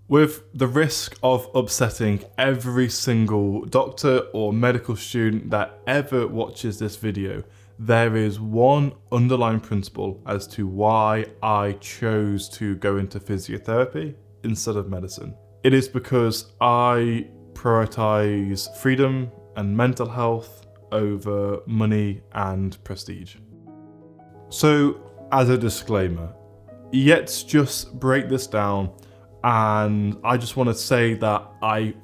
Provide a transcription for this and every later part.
With the risk of upsetting every single doctor or medical student that ever watches this video, there is one underlying principle as to why I chose to go into physiotherapy instead of medicine. It is because I prioritize freedom and mental health over money and prestige. So, as a disclaimer, let's just break this down, and I just want to say that I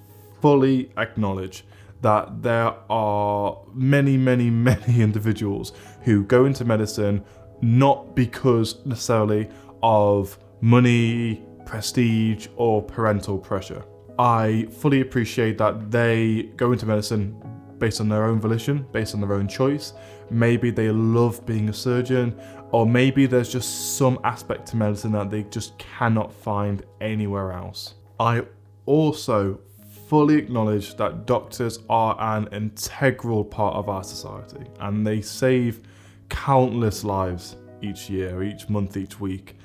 fully acknowledge that there are many individuals who go into medicine not because necessarily of money, prestige, or parental pressure. I fully appreciate that they go into medicine based on their own volition, based on their own choice. Maybe they love being a surgeon, or maybe there's just some aspect to medicine that they just cannot find anywhere else. I also fully acknowledge that doctors are an integral part of our society, and they save countless lives each year, each month, each week.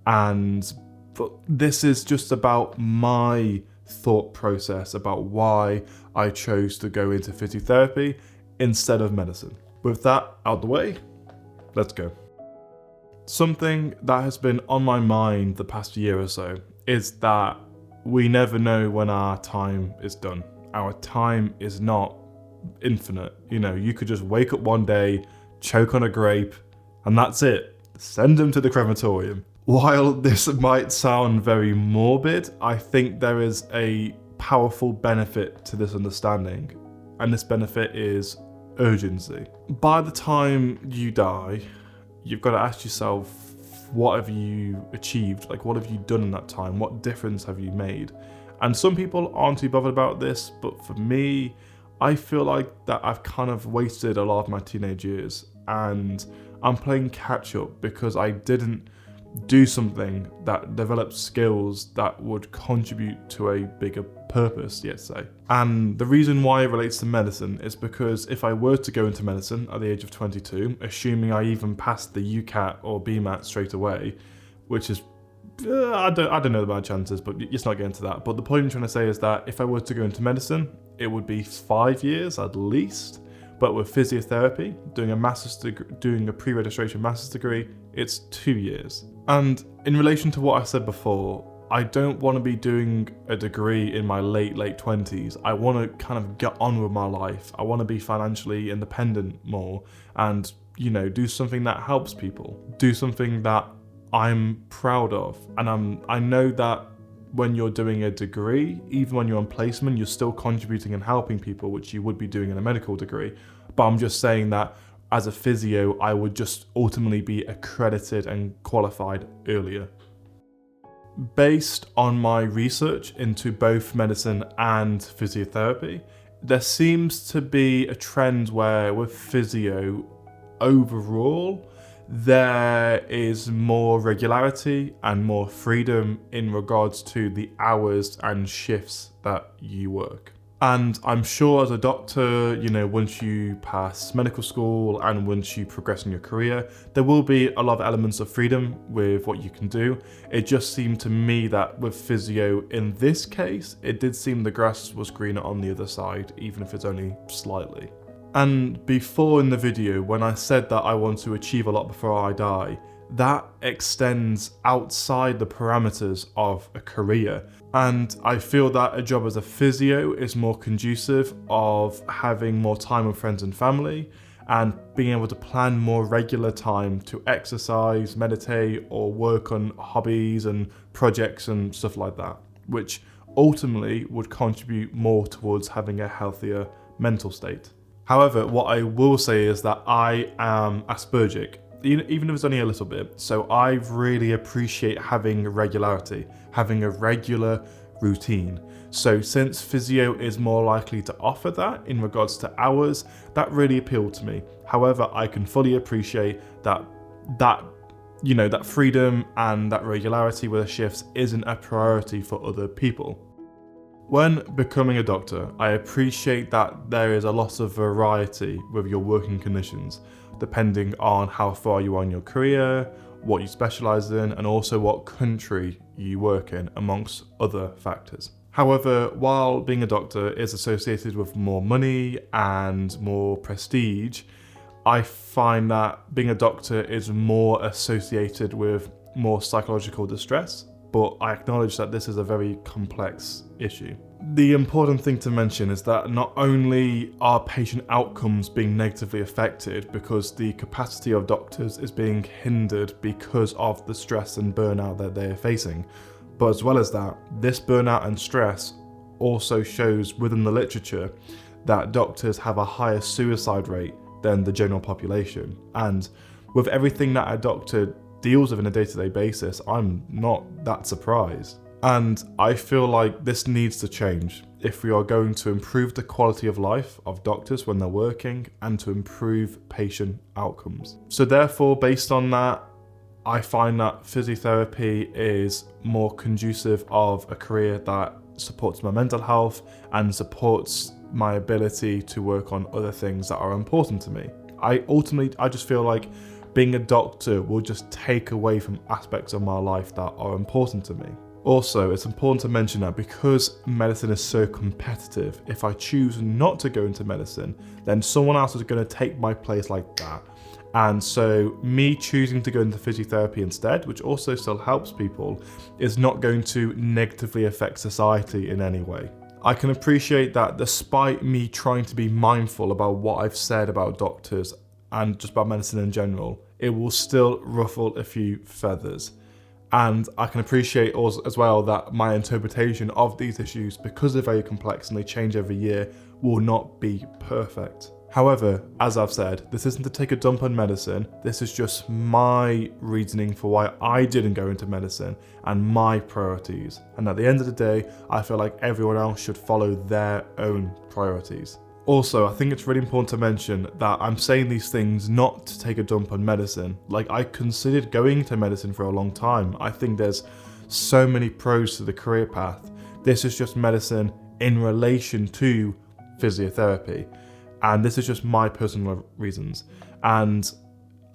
But this is just about my thought process about why I chose to go into physiotherapy instead of medicine. With that out the way, let's go. Something that has been on my mind the past year or so is that we never know when our time is done. Our time is not infinite. You could just wake up one day, choke on a grape, and that's it. Send them to the crematorium. While this might sound very morbid, I think there is a powerful benefit to this understanding, and this benefit is urgency. By the time you die, you've got to ask yourself, what have you achieved? What have you done in that time? What difference have you made? And some people aren't too bothered about this, but for me, I feel like that I've kind of wasted a lot of my teenage years, and I'm playing catch up because I didn't do something that developed skills that would contribute to a bigger purpose, let's say. And the reason why it relates to medicine is because if I were to go into medicine at the age of 22, assuming I even passed the UCAT or BMAT straight away, which is, I don't know about chances, but let's not get into that. But the point I'm trying to say is that if I were to go into medicine, it would be 5 years at least. But with physiotherapy, doing a pre-registration master's degree, it's 2 years. And in relation to what I said before, I don't want to be doing a degree in my late 20s. I want to kind of get on with my life. I want to be financially independent more and, do something that helps people. Do something that I'm proud of. And I know that when you're doing a degree, even when you're on placement, you're still contributing and helping people, which you would be doing in a medical degree. But I'm just saying that as a physio, I would just ultimately be accredited and qualified earlier. Based on my research into both medicine and physiotherapy, there seems to be a trend where with physio, overall, there is more regularity and more freedom in regards to the hours and shifts that you work. And I'm sure as a doctor, once you pass medical school and once you progress in your career, there will be a lot of elements of freedom with what you can do. It just seemed to me that with physio, in this case, it did seem the grass was greener on the other side, even if it's only slightly. And before in the video, when I said that I want to achieve a lot before I die, that extends outside the parameters of a career. And I feel that a job as a physio is more conducive of having more time with friends and family and being able to plan more regular time to exercise, meditate, or work on hobbies and projects and stuff like that, which ultimately would contribute more towards having a healthier mental state. However, what I will say is that I am Aspergic, even if it's only a little bit. So I really appreciate having regularity, having a regular routine. So since physio is more likely to offer that in regards to hours, that really appealed to me. However, I can fully appreciate that freedom and that regularity with the shifts isn't a priority for other people. When becoming a doctor, I appreciate that there is a lot of variety with your working conditions, depending on how far you are in your career, what you specialise in, and also what country you work in, amongst other factors. However, while being a doctor is associated with more money and more prestige, I find that being a doctor is more associated with more psychological distress, but I acknowledge that this is a very complex issue. The important thing to mention is that not only are patient outcomes being negatively affected because the capacity of doctors is being hindered because of the stress and burnout that they are facing, but as well as that, this burnout and stress also shows within the literature that doctors have a higher suicide rate than the general population. And with everything that a doctor deals with on a day-to-day basis, I'm not that surprised. And I feel like this needs to change if we are going to improve the quality of life of doctors when they're working and to improve patient outcomes. So therefore, based on that, I find that physiotherapy is more conducive of a career that supports my mental health and supports my ability to work on other things that are important to me. I just feel like being a doctor will just take away from aspects of my life that are important to me. Also, it's important to mention that because medicine is so competitive, if I choose not to go into medicine, then someone else is going to take my place like that. And so me choosing to go into physiotherapy instead, which also still helps people, is not going to negatively affect society in any way. I can appreciate that despite me trying to be mindful about what I've said about doctors and just about medicine in general, it will still ruffle a few feathers. And I can appreciate also as well that my interpretation of these issues, because they're very complex and they change every year, will not be perfect. However, as I've said, this isn't to take a dump on medicine, this is just my reasoning for why I didn't go into medicine and my priorities. And at the end of the day, I feel like everyone else should follow their own priorities. Also, I think it's really important to mention that I'm saying these things not to take a dump on medicine. Like, I considered going to medicine for a long time. I think there's so many pros to the career path. This is just medicine in relation to physiotherapy. And this is just my personal reasons. And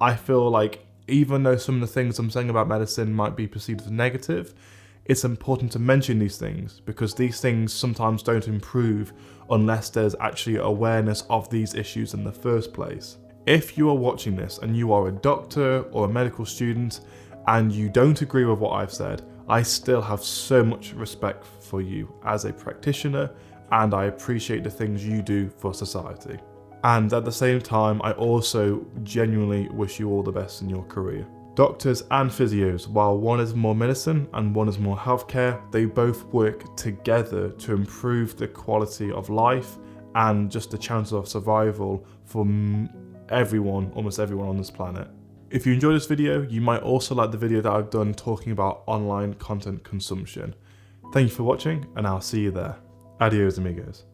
I feel like even though some of the things I'm saying about medicine might be perceived as negative, it's important to mention these things because these things sometimes don't improve unless there's actually awareness of these issues in the first place. If you are watching this and you are a doctor or a medical student and you don't agree with what I've said, I still have so much respect for you as a practitioner, and I appreciate the things you do for society. And at the same time, I also genuinely wish you all the best in your career. Doctors and physios, while one is more medicine and one is more healthcare, they both work together to improve the quality of life and just the chance of survival for almost everyone on this planet. If you enjoyed this video, you might also like the video that I've done talking about online content consumption. Thank you for watching, and I'll see you there. Adios, amigos.